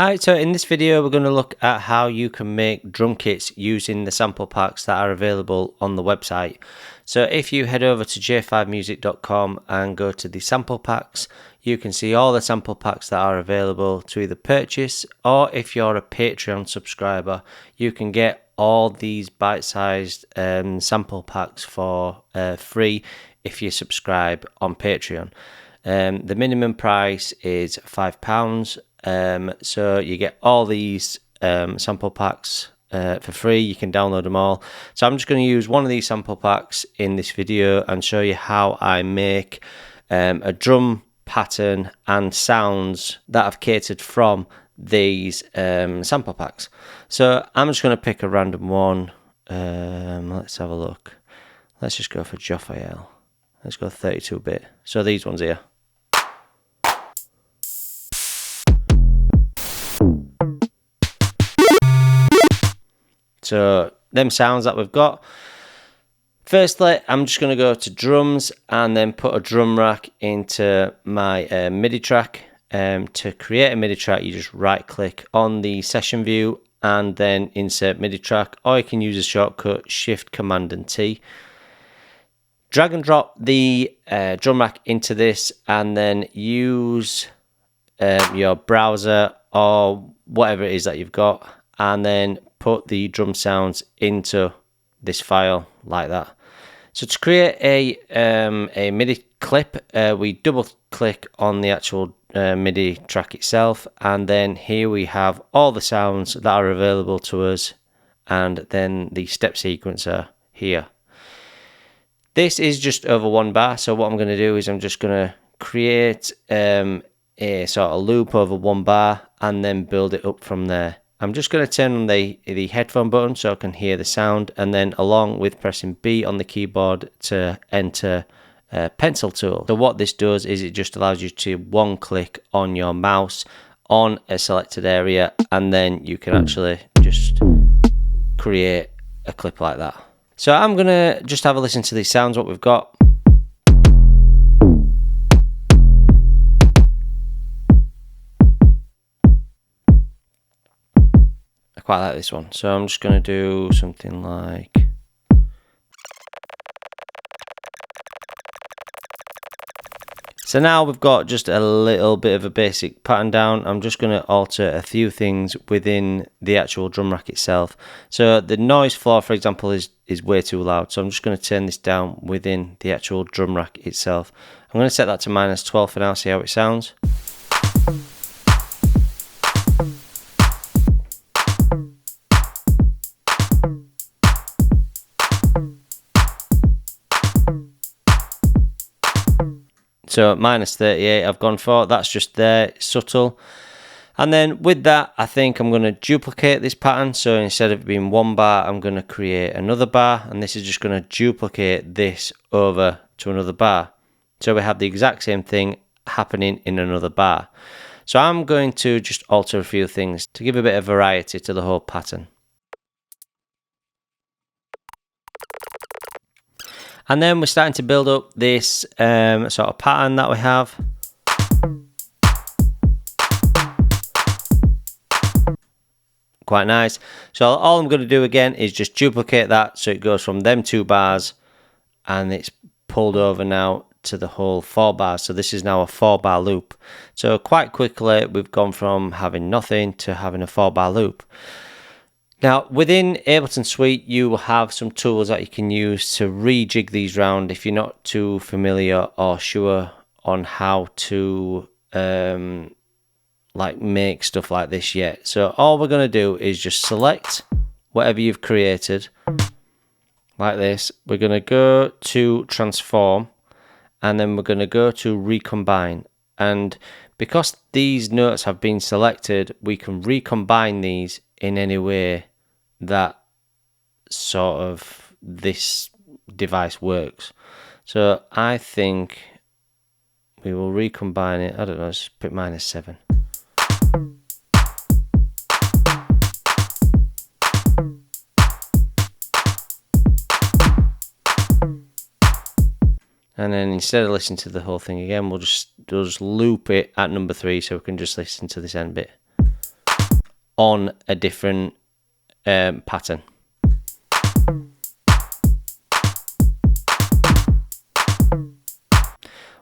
Hi, so in this video we're going to look at how you can make drum kits using the sample packs that are available on the website. So if you head over to j5music.com and go to the sample packs, you can see all the sample packs that are available to either purchase, or if you're a Patreon subscriber, you can get all these bite-sized sample packs for free if you subscribe on Patreon. The minimum price is £5. So you get all these sample packs for free. You can download them all. So I'm just going to use one of these sample packs in this video and show you how I make a drum pattern and sounds that I've catered from these sample packs. So I'm just going to pick a random one. Let's have a look. Let's just go for Jophael. Let's go 32-bit. So these ones here. So them sounds that we've got. Firstly, I'm just going to go to drums and then put a drum rack into my MIDI track. To create a MIDI track, you just right click on the session view and then insert MIDI track, or you can use a shortcut Shift Command and T. Drag and drop the drum rack into this and then use your browser or whatever it is that you've got, and then put the drum sounds into this file like that. So to create a MIDI clip, we double click on the actual MIDI track itself, and then here we have all the sounds that are available to us, and then the step sequencer here. This is just over 1 bar, so what I'm going to do is I'm just going to create a sort of loop over 1 bar and then build it up from there. I'm just going to turn on the headphone button so I can hear the sound, and then along with pressing B on the keyboard to enter pencil tool. So what this does is it just allows you to one click on your mouse on a selected area, and then you can actually just create a clip like that. So I'm going to just have a listen to these sounds, what we've got. I quite like this one, so I'm just going to do something like... So now we've got just a little bit of a basic pattern down. I'm just going to alter a few things within the actual drum rack itself. So the noise floor, for example, is way too loud. So I'm just going to turn this down within the actual drum rack itself. I'm going to set that to -12 for now, see how it sounds. So -38 I've gone for, that's just there, it's subtle. And then with that, I think I'm going to duplicate this pattern. So instead of it being 1 bar, I'm going to create another bar, and this is just going to duplicate this over to another bar. So we have the exact same thing happening in another bar. So I'm going to just alter a few things to give a bit of variety to the whole pattern. And then we're starting to build up this sort of pattern that we have. Quite nice. So all I'm going to do again is just duplicate that so it goes from them 2 bars and it's pulled over now to the whole 4 bars. So this is now a 4-bar loop. So quite quickly we've gone from having nothing to having a 4-bar loop. Now, within Ableton Suite, you will have some tools that you can use to rejig these round if you're not too familiar or sure on how to like make stuff like this yet. So all we're going to do is just select whatever you've created like this. We're going to go to transform, and then we're going to go to recombine. And because these notes have been selected, we can recombine these in any way that sort of this device works. So I think we will recombine it. I don't know, let's put -7. And then instead of listening to the whole thing again, we'll just loop it at number 3 so we can just listen to this end bit. on a different pattern.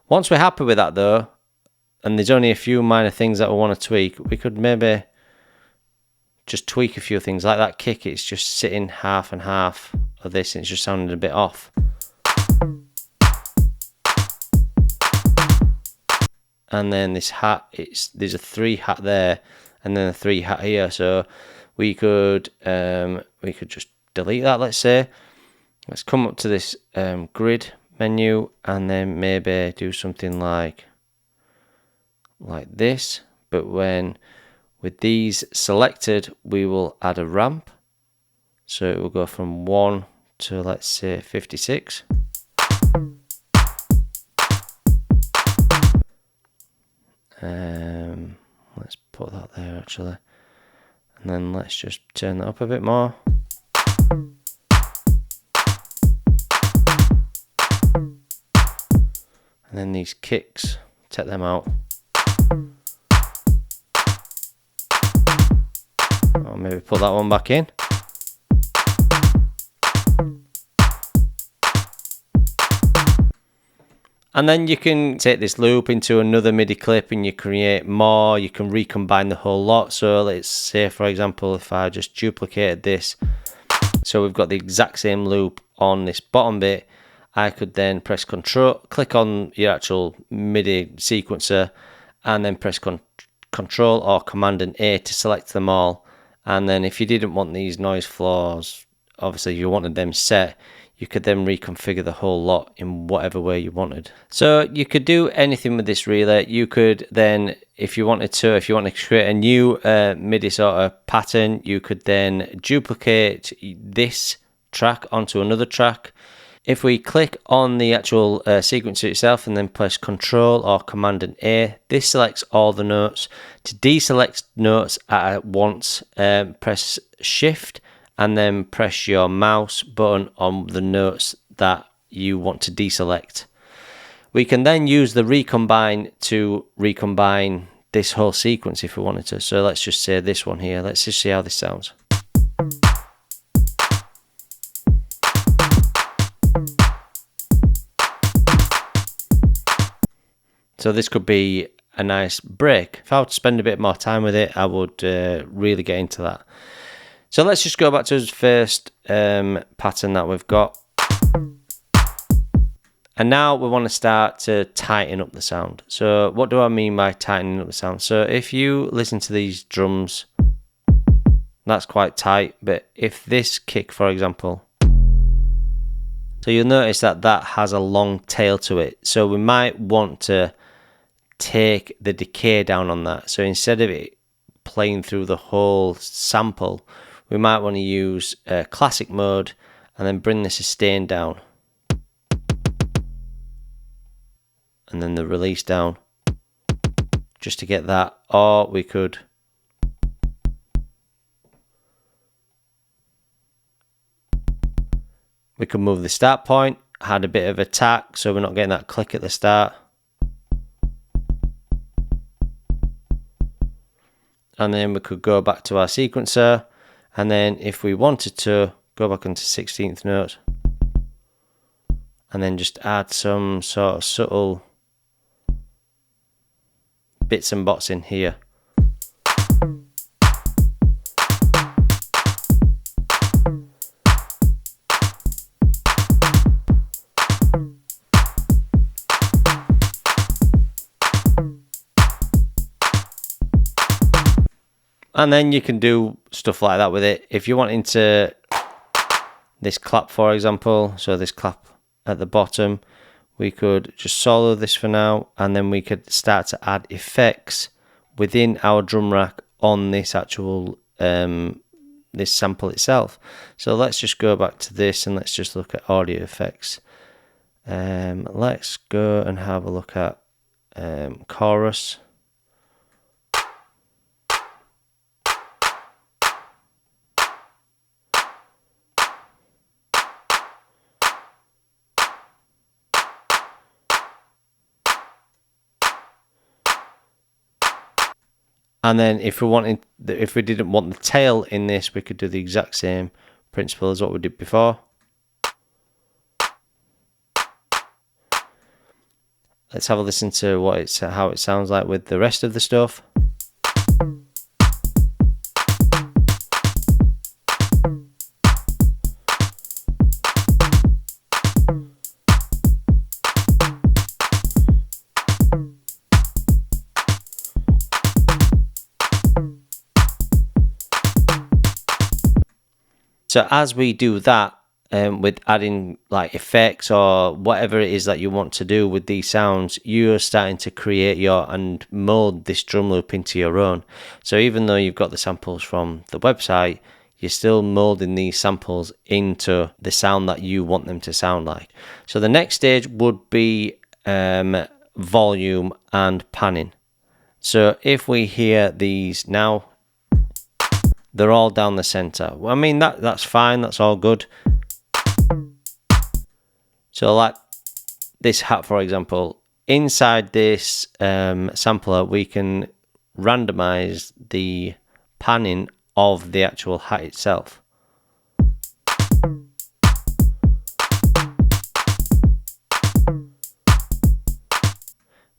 Once we're happy with that though, and there's only a few minor things that we want to tweak, we could maybe just tweak a few things. Like that kick, it's just sitting half and half of this, and it's just sounding a bit off. And then this hat, there's a 3-hat there, and then a 3-hat here. So we could just delete that. Let's say, let's come up to this grid menu, and then maybe do something like this. But with these selected, we will add a ramp. So it will go from 1 to, let's say, 56. Let's put that there actually. And then let's just turn that up a bit more. And then these kicks, take them out. Or maybe put that one back in. And then you can take this loop into another MIDI clip and you create more. You can recombine the whole lot. So let's say, for example, if I just duplicated this, so we've got the exact same loop on this bottom bit, I could then press Control, click on your actual MIDI sequencer, and then press Control or Command and A to select them all. And then if you didn't want these noise floors, obviously you wanted them set, you could then reconfigure the whole lot in whatever way you wanted. So you could do anything with this relay. You could then, if you wanted to create a new MIDI sort of pattern, you could then duplicate this track onto another track. If we click on the actual sequencer itself and then press Control or Command and A, this selects all the notes. To deselect notes at once, press Shift and then press your mouse button on the notes that you want to deselect. We can then use the Recombine to recombine this whole sequence if we wanted to. So let's just say this one here. Let's just see how this sounds. So this could be a nice break. If I were to spend a bit more time with it, I would really get into that. So let's just go back to the first pattern that we've got. And now we want to start to tighten up the sound. So what do I mean by tightening up the sound? So if you listen to these drums, that's quite tight. But if this kick, for example, so you'll notice that that has a long tail to it. So we might want to take the decay down on that. So instead of it playing through the whole sample, we might want to use classic mode and then bring the sustain down. And then the release down, just to get that. Or we could move the start point, add a bit of attack so we're not getting that click at the start. And then we could go back to our sequencer, and then if we wanted to, go back into 16th note and then just add some sort of subtle bits and bots in here. And then you can do stuff like that with it. If you want into this clap, for example, so this clap at the bottom, we could just solo this for now, and then we could start to add effects within our drum rack on this actual this sample itself. So let's just go back to this and let's just look at audio effects. Let's go and have a look at chorus. And then if we didn't want the tail in this, we could do the exact same principle as what we did before. Let's have a listen to how it sounds like with the rest of the stuff. So as we do that, with adding like effects or whatever it is that you want to do with these sounds, you're starting to create and mold this drum loop into your own. So even though you've got the samples from the website, you're still molding these samples into the sound that you want them to sound like. So the next stage would be volume and panning. So if we hear these now, they're all down the center. Well, I mean, that's fine, that's all good. So like this hat, for example, inside this sampler, we can randomize the panning of the actual hat itself.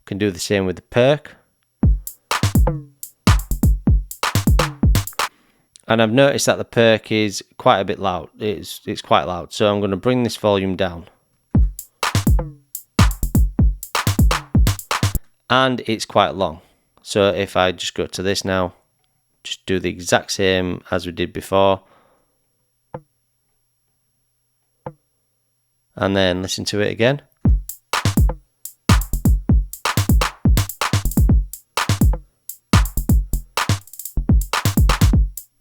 Can do the same with the perk. And I've noticed that the perk is quite a bit loud. It's quite loud. So I'm going to bring this volume down. And it's quite long. So if I just go to this now, just do the exact same as we did before. And then listen to it again.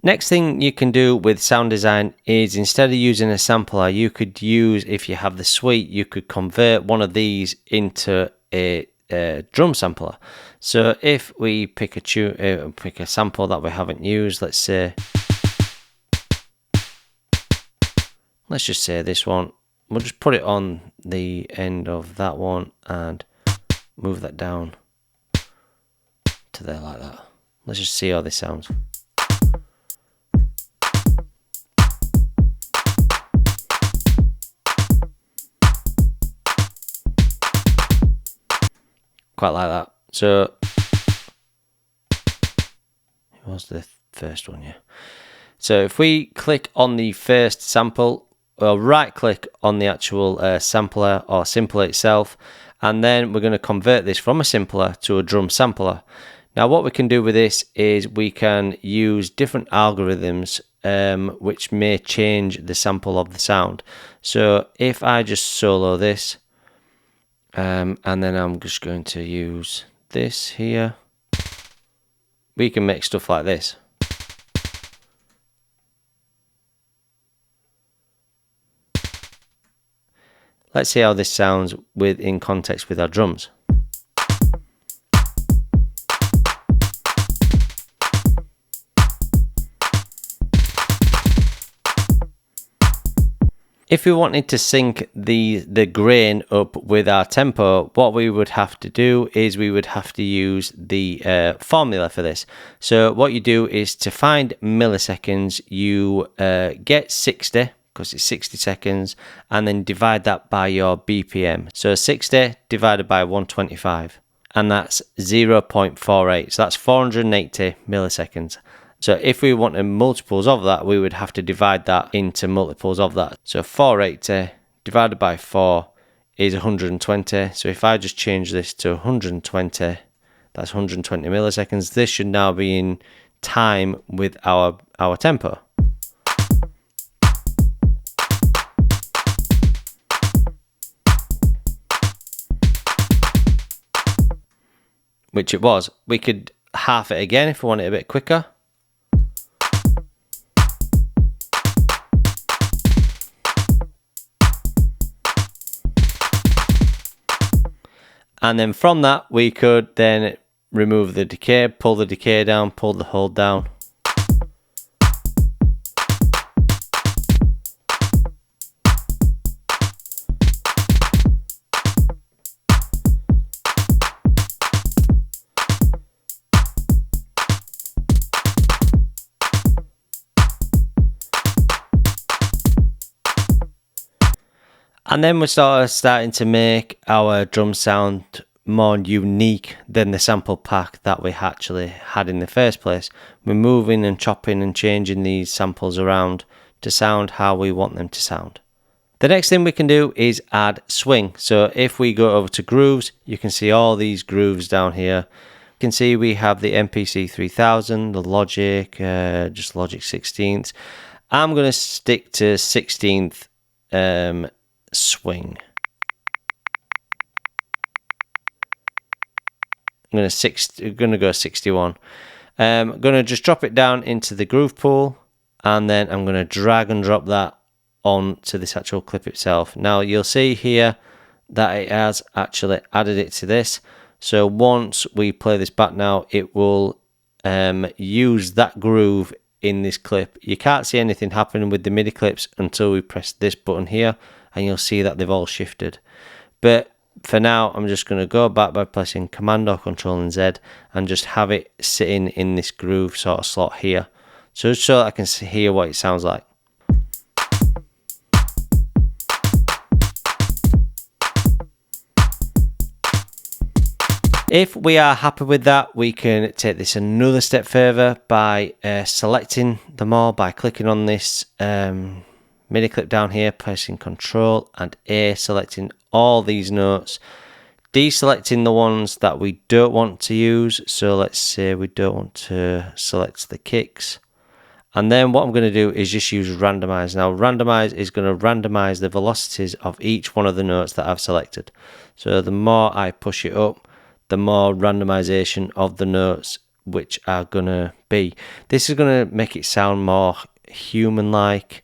Next thing you can do with sound design is, instead of using a sampler, you could use, if you have the suite, you could convert one of these into a drum sampler. So if we pick a sample that we haven't used, let's just say this one. We'll just put it on the end of that one and move that down to there like that. Let's just see how this sounds. Quite like that. So it was the first one, yeah. So if we click on the first sample, or right click on the actual sampler or simpler itself, and then we're going to convert this from a simpler to a drum sampler. Now what we can do with this is we can use different algorithms which may change the sample of the sound. So if I just solo this, and then I'm just going to use this here, we can make stuff like this. Let's see how this sounds in context with our drums. If we wanted to sync the grain up with our tempo, what we would have to do is we would have to use the formula for this. So what you do is, to find milliseconds, you get 60, because it's 60 seconds, and then divide that by your BPM. So 60 divided by 125, and that's 0.48. So that's 480 milliseconds. So if we wanted multiples of that, we would have to divide that into multiples of that. So 480 divided by 4 is 120. So if I just change this to 120, that's 120 milliseconds. This should now be in time with our tempo. Which it was. We could half it again if we want it a bit quicker. And then from that, we could then remove the decay, pull the decay down, pull the hold down. And then we're starting to make our drum sound more unique than the sample pack that we actually had in the first place. We're moving and chopping and changing these samples around to sound how we want them to sound. The next thing we can do is add swing. So if we go over to grooves, you can see all these grooves down here. You can see we have the MPC 3000, the Logic, just Logic 16th. I'm going to stick to 16th swing. I'm going to go 61. I'm going to just drop it down into the groove pool, and then I'm going to drag and drop that onto this actual clip itself. Now you'll see here that it has actually added it to this. So once we play this back now, it will use that groove in this clip. You can't see anything happening with the MIDI clips until we press this button here, and you'll see that they've all shifted. But for now, I'm just going to go back by pressing Command or Control and Z and just have it sitting in this groove sort of slot here. So just so I can hear what it sounds like. If we are happy with that, we can take this another step further by selecting them all by clicking on this MIDI clip down here, pressing Control and A, selecting all these notes, deselecting the ones that we don't want to use. So let's say we don't want to select the kicks. And then what I'm going to do is just use randomize. Now randomize is going to randomize the velocities of each one of the notes that I've selected. So the more I push it up, the more randomization of the notes which are going to be. This is going to make it sound more human-like.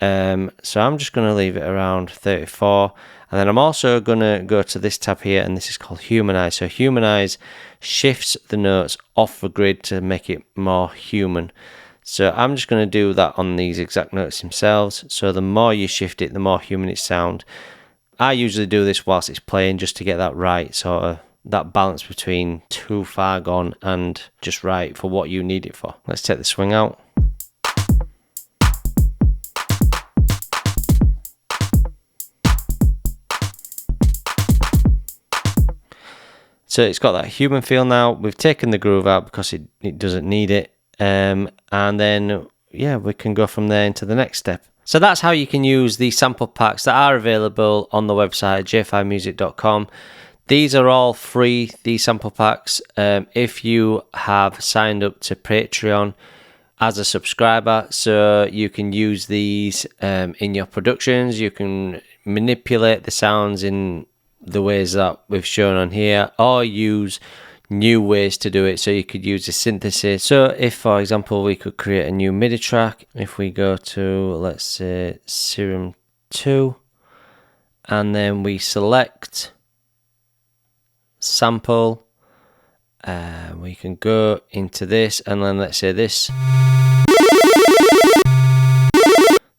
So I'm just going to leave it around 34. And then I'm also going to go to this tab here, and this is called Humanize. So Humanize shifts the notes off the grid to make it more human. So I'm just going to do that on these exact notes themselves. So the more you shift it, the more human it sounds. I usually do this whilst it's playing just to get that right, sort of that balance between too far gone and just right for what you need it for. Let's take the swing out. So it's got that human feel now. We've taken the groove out because it doesn't need it. And then, yeah, we can go from there into the next step. So that's how you can use the sample packs that are available on the website, j5music.com. These are all free, these sample packs. If you have signed up to Patreon as a subscriber, so you can use these in your productions. You can manipulate the sounds in the ways that we've shown on here, or use new ways to do it. So you could use a synthesis. So if, for example, we could create a new MIDI track, if we go to, let's say, Serum 2, and then we select sample, we can go into this, and then let's say this,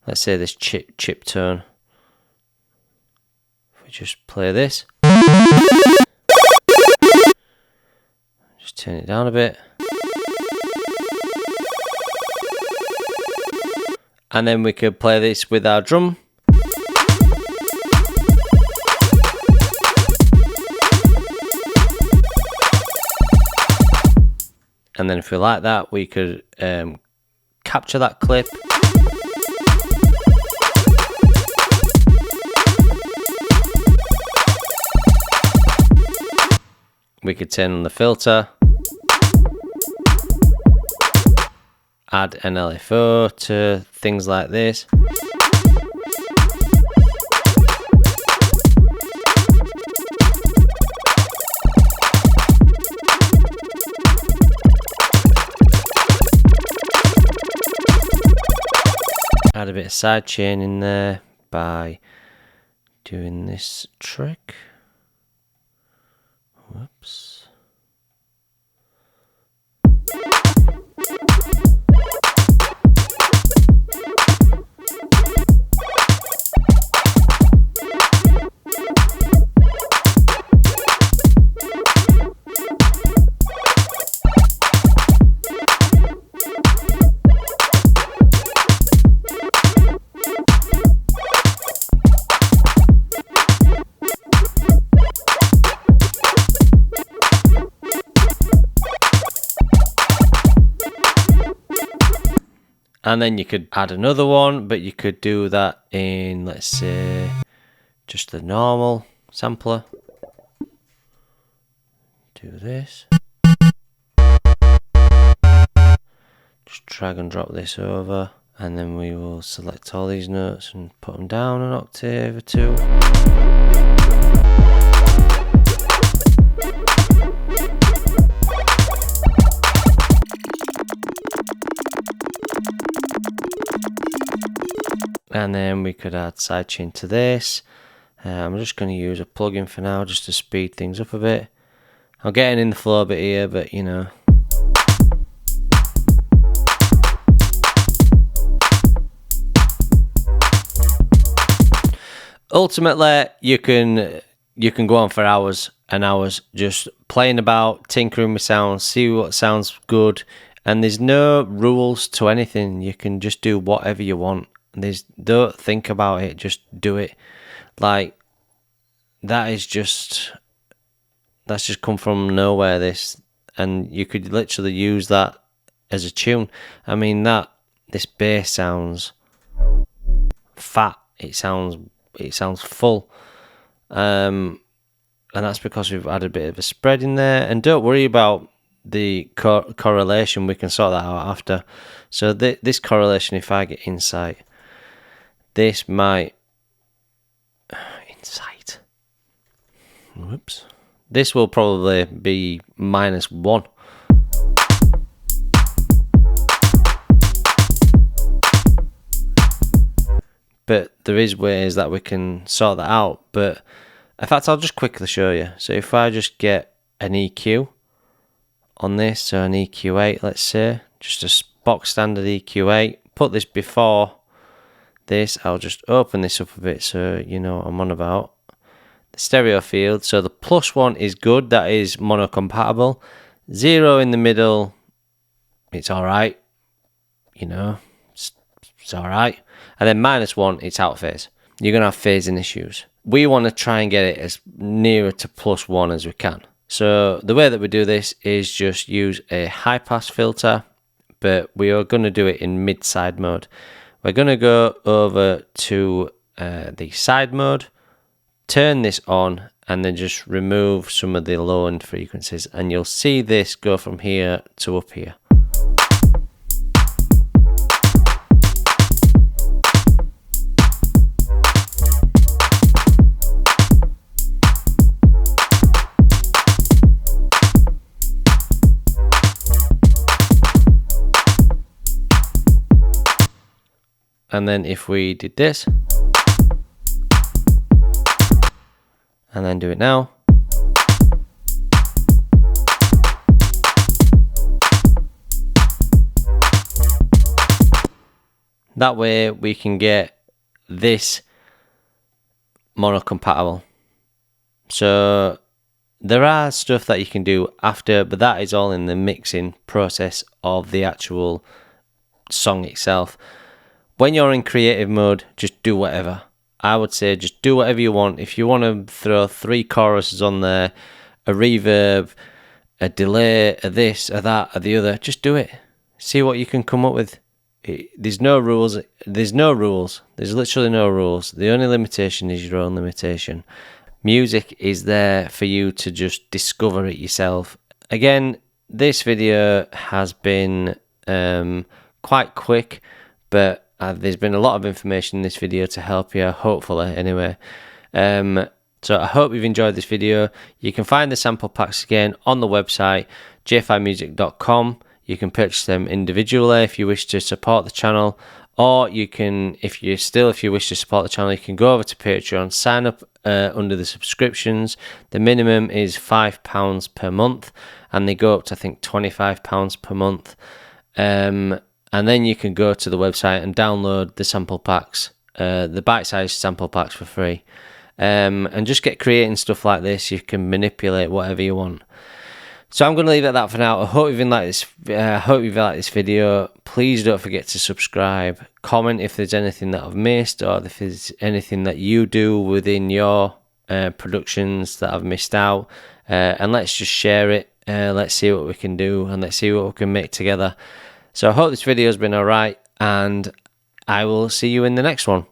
let's say this chip tone. If we just play this, just turn it down a bit, and then we could play this with our drum. And then if we like that, we could capture that clip. We could turn on the filter. Add an LFO to things like this. Add a bit of sidechain in there by doing this trick. Whoops. And then you could add another one, but you could do that in, let's say, just the normal sampler. Do this. Just drag and drop this over, and then we will select all these notes and put them down an octave or two. And then we could add sidechain to this. I'm just going to use a plugin for now just to speed things up a bit. I'm getting in the flow a bit here, but you know. Ultimately, you can go on for hours and hours just playing about, tinkering with sounds, see what sounds good, and there's no rules to anything. You can just do whatever you want. Don't think about it, just do it. Like, that's just come from nowhere, this, and you could literally use that as a tune. I mean, this bass sounds fat, it sounds full, and that's because we've added a bit of a spread in there. And don't worry about the correlation, we can sort that out after. So this correlation, if I get insight, this might insight, whoops, this will probably be -1. But there is ways that we can sort that out. But in fact, I'll just quickly show you. So if I just get an EQ on this, so an EQ8, let's say, just a box standard EQ8, put this before this, I'll just open this up a bit so you know what I'm on about. The stereo field, so the +1 is good, that is mono compatible. 0 in the middle, it's alright, you know, it's alright. And then -1, it's out of phase. You're going to have phasing issues. We want to try and get it as nearer to +1 as we can. So the way that we do this is just use a high pass filter, but we are going to do it in mid-side mode. We're going to go over to the side mode, turn this on, and then just remove some of the low end frequencies, and you'll see this go from here to up here. And then if we did this, and then do it now, that way we can get this mono compatible. So there are stuff that you can do after, but that is all in the mixing process of the actual song itself. When you're in creative mode, just do whatever. I would say just do whatever you want. If you want to throw 3 choruses on there, a reverb, a delay, a this, a that, or the other, just do it. See what you can come up with. There's no rules. There's no rules. There's literally no rules. The only limitation is your own limitation. Music is there for you to just discover it yourself. Again, this video has been quite quick, but there's been a lot of information in this video to help you, hopefully, anyway. So I hope you've enjoyed this video. You can find the sample packs again on the website, jfimusic.com. You can purchase them individually if you wish to support the channel, or you can, if you wish to support the channel, you can go over to Patreon, sign up under the subscriptions. The minimum is £5 per month, and they go up to, I think, £25 per month. And then you can go to the website and download the sample packs, the bite-sized sample packs for free. And just get creating stuff like this. You can manipulate whatever you want. So I'm going to leave it at that for now. I hope you've liked this video. Please don't forget to subscribe. Comment if there's anything that I've missed, or if there's anything that you do within your productions that I've missed out. And let's just share it. Let's see what we can do, and let's see what we can make together. So I hope this video has been alright. and I will see you in the next one.